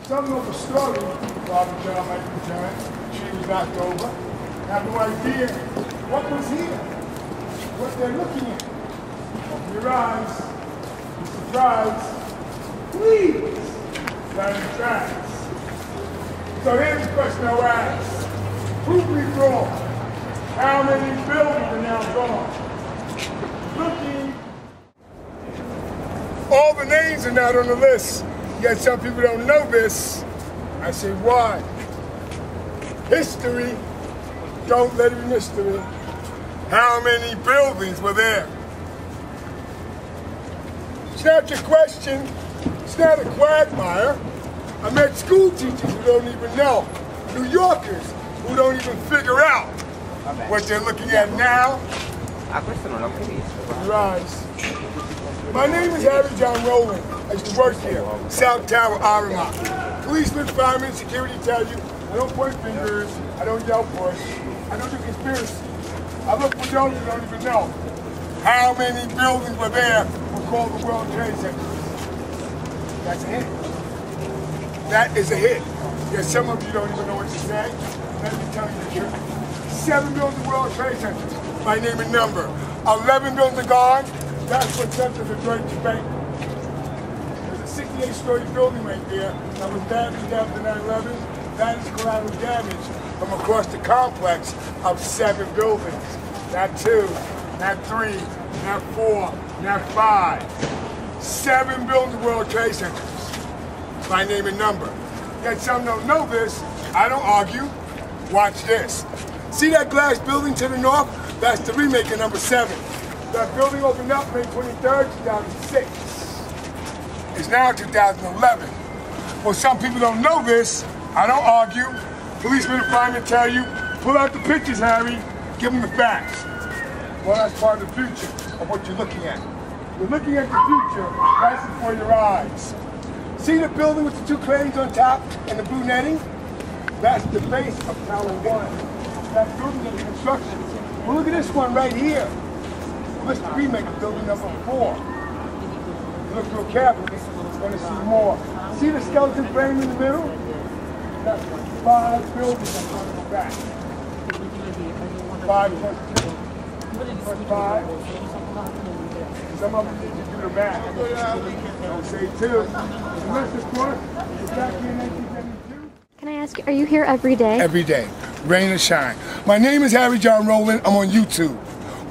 Some know the story, Robert John, Michael John, she was knocked over. Have no idea what was here, what they're looking at. Open your eyes, be surprised. Please, stand in tracks. So here's the question I'll ask. Prove me wrong. How many buildings are now gone? Looking. All the names are not on the list. Yet some people don't know this. I say, why? History, don't let it be mystery. How many buildings were there? It's not your question. It's not a quagmire. I met school teachers who don't even know. New Yorkers who don't even figure out what they're looking at now. Rise. My name is Harry John Roland. I used to work here, South Tower, Arima. Policemen, firemen, security tell you, I don't point fingers, I don't yell push, I don't do conspiracy. I look for those who don't even know. How many buildings were there were called the World Trade Center? That's a hit. That is a hit. Yes, some of you don't even know what to say. Let me tell you the truth. 7 buildings World Trade Centers, by name and number. 11 buildings are gone. That's what sent to the Deutsche Bank. There's a 68-story building right there that was damaged after 9/11. That is collateral damage from across the complex of 7 buildings. Not 2, not 3, not 4, not 5. 7 buildings World Trade Centers, by name and number. Yet some don't know this. I don't argue. Watch this. See that glass building to the north? That's the remake of number 7. That building opened up May 23rd, 2006. It's now 2011. Well, some people don't know this. I don't argue. Policemen and firemen tell you, pull out the pictures, Harry. Give them the facts. Well, that's part of the future of what you're looking at. You're looking at the future right before your eyes. See the building with the 2 cranes on top and the blue netting? That's the base of Tower 1. That building under construction. Well, look at this one right here. Well, this is the remake of building number 4. You look real carefully, you're going to see more. See the skeleton frame in the middle? That's 5 buildings that come in the back. 5 plus 2 plus 5. Some of them need to do the math. Don't say 2. The list, of course, is back here in 1972. Can I ask, are you here every day? Every day, rain or shine. My name is Harry John Roland. I'm on YouTube.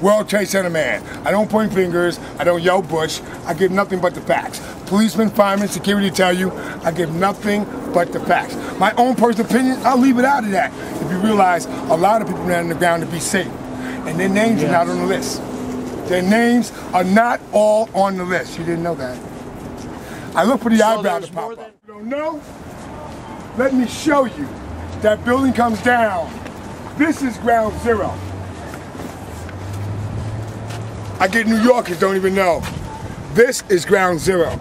World Trade Center man. I don't point fingers. I don't yell bush. I give nothing but the facts. Policemen, firemen, security tell you I give nothing but the facts. My own personal opinion, I'll leave it out of that. If you realize a lot of people ran on the ground to be safe, and their names are not on the list. Their names are not all on the list. You didn't know that. I look for the eyebrow to pop up. You don't know? Let me show you. That building comes down. This is ground zero. I get New Yorkers don't even know. This is ground zero.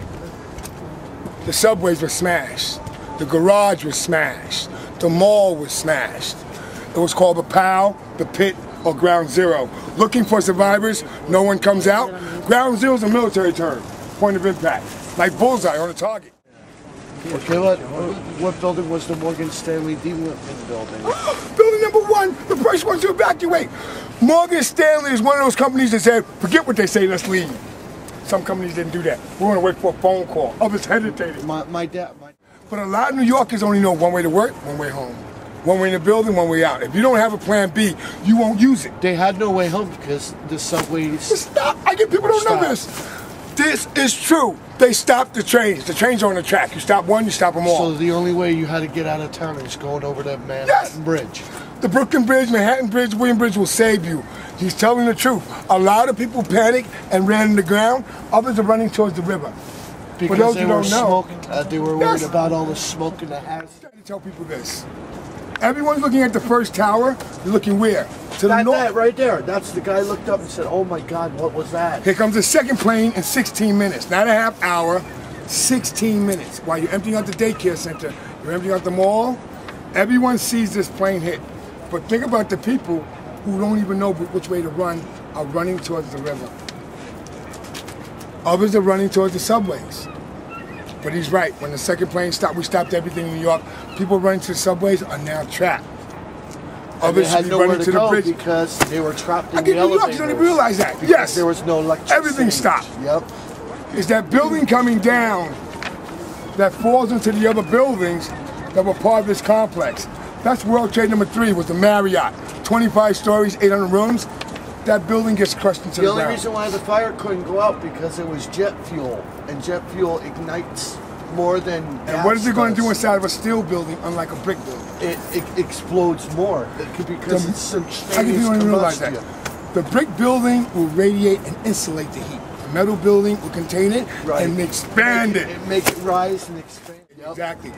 The subways were smashed. The garage was smashed. The mall was smashed. It was called the POW, the pit, or ground zero. Looking for survivors, no one comes out. Ground zero is a military term, point of impact, like bullseye on a target. Okay, what building was the Morgan Stanley delinquent building? Building number 1, the first one to evacuate. Morgan Stanley is one of those companies that said, forget what they say, let's leave. Some companies didn't do that. We're gonna wait for a phone call. Others hesitated. But a lot of New Yorkers only know one way to work, one way home. One way in the building, one way out. If you don't have a plan B, you won't use it. They had no way home because the subways... Stop! I get people don't know this. This is true. They stopped the trains. The trains are on the track. You stop one, you stop them all. So the only way you had to get out of town is going over the Manhattan Bridge. The Brooklyn Bridge, Manhattan Bridge, William Bridge will save you. He's telling the truth. A lot of people panicked and ran in the ground. Others are running towards the river. Because they were smoking. They were worried about all the smoke in the house. I'm trying to tell people this. Everyone's looking at the first tower. You're looking where? To the north. That right there. That's the guy looked up and said, oh my God, what was that? Here comes the second plane in 16 minutes. Not a half hour, 16 minutes. While you're emptying out the daycare center, you're emptying out the mall, everyone sees this plane hit. But think about the people who don't even know which way to run are running towards the river. Others are running towards the subways. But he's right. When the second plane stopped, we stopped everything in New York. People running to the subways are now trapped. Others had nowhere to go because they were trapped in the elevators. New York, you don't even realize that. Yes. There was no electricity. Everything stopped. Yep. Is that building coming down that falls into the other buildings that were part of this complex. That's World Trade Number 3 was the Marriott. 25 stories, 800 rooms. That building gets crushed into the ground. The only reason why the fire couldn't go out because it was jet fuel, and jet fuel ignites more than gas. And what is it going to do inside of a steel building, unlike a brick building? It explodes more because it's simultaneous don't even realize combustion. that. The brick building will radiate and insulate the heat. The metal building will contain it and expand it. Make it rise and expand. Yep. Exactly.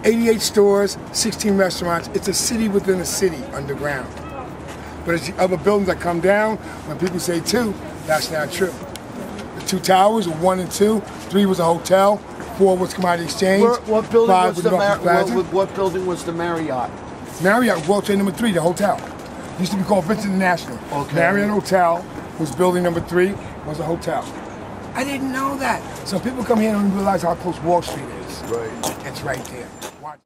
88 stores, 16 restaurants. It's a city within a city underground. But it's the other buildings that come down. When people say 2, that's not true. The 2 towers were 1 and 2. 3 was a hotel. 4 was commodity exchange. What building 5 was what building was the Marriott? Marriott, World Trade Number 3, the hotel. Used to be called Vincent National. Okay. Marriott Hotel was building number 3, was a hotel. I didn't know that. So people come here and don't realize how close Wall Street is. Right. It's right there. Watch.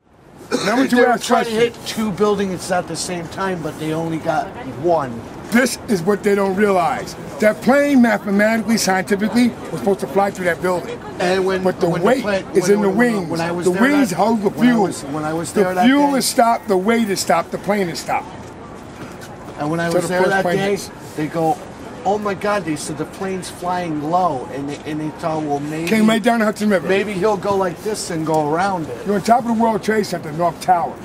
Number 2 they were asked trying to question. hit 2 buildings at the same time, but they only got 1. This is what they don't realize. That plane, mathematically, scientifically, was supposed to fly through that building. And but the weight is in the wings. The wings hold the fuel. When I was there the fuel is stopped, the weight is stopped, the plane is stopped. And when I was there that day, they go, oh my God, they said the plane's flying low. And they thought, well, maybe... Came right down the Hudson River. Maybe he'll go like this and go around it. You're on top of the World Trade Center, North Tower.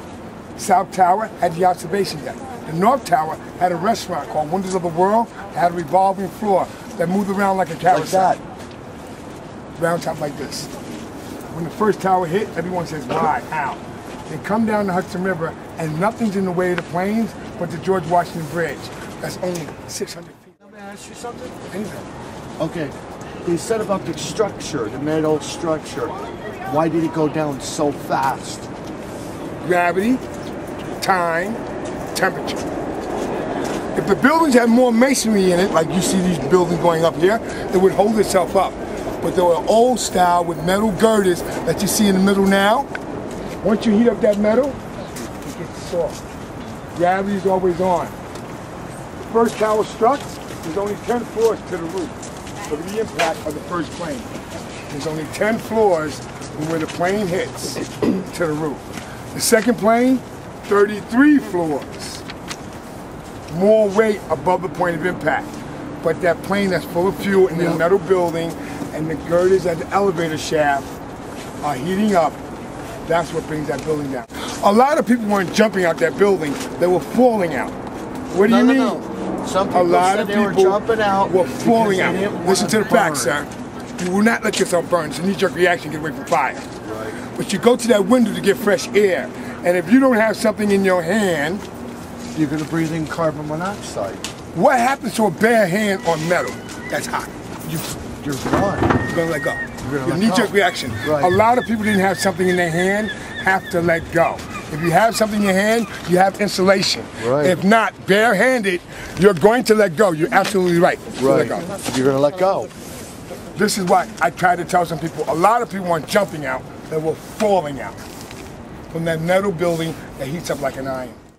South Tower had the observation deck. The North Tower had a restaurant called Wonders of the World. It had a revolving floor that moved around like a carousel. Like that. Round top like this. When the first tower hit, everyone says, why, how? They come down the Hudson River and nothing's in the way of the planes but the George Washington Bridge. That's only 600 feet. Let me ask you something? Anything. Okay. They said about the structure, the metal structure. Why did it go down so fast? Gravity, time, temperature. If the buildings had more masonry in it, like you see these buildings going up here, it would hold itself up. But they were old style with metal girders that you see in the middle now. Once you heat up that metal, it gets soft. Gravity is always on. The first tower struck, there's only 10 floors to the roof for the impact of the first plane. There's only 10 floors from where the plane hits to the roof. The second plane, 33 floors. More weight above the point of impact. But that plane that's full of fuel in the metal building and the girders at the elevator shaft are heating up. That's what brings that building down. A lot of people weren't jumping out that building, they were falling out. What do you mean? No. Some people a lot said of they people were jumping out. Were falling out. Listen to the facts, burn. sir. You will not let yourself burn. It's a knee-jerk reaction to get away from fire. Right. But you go to that window to get fresh air. And if you don't have something in your hand, you're going to breathe in carbon monoxide. What happens to a bare hand on metal that's hot? You're gone. You're going to let go. Your knee-jerk knee-jerk reaction. Right. A lot of people didn't have something in their hand, have to let go. If you have something in your hand, you have insulation. Right. If not, barehanded, you're going to let go. You're absolutely right. Right. Let go. You're going to let go. This is why I try to tell some people, a lot of people weren't jumping out, they were falling out from that metal building that heats up like an iron.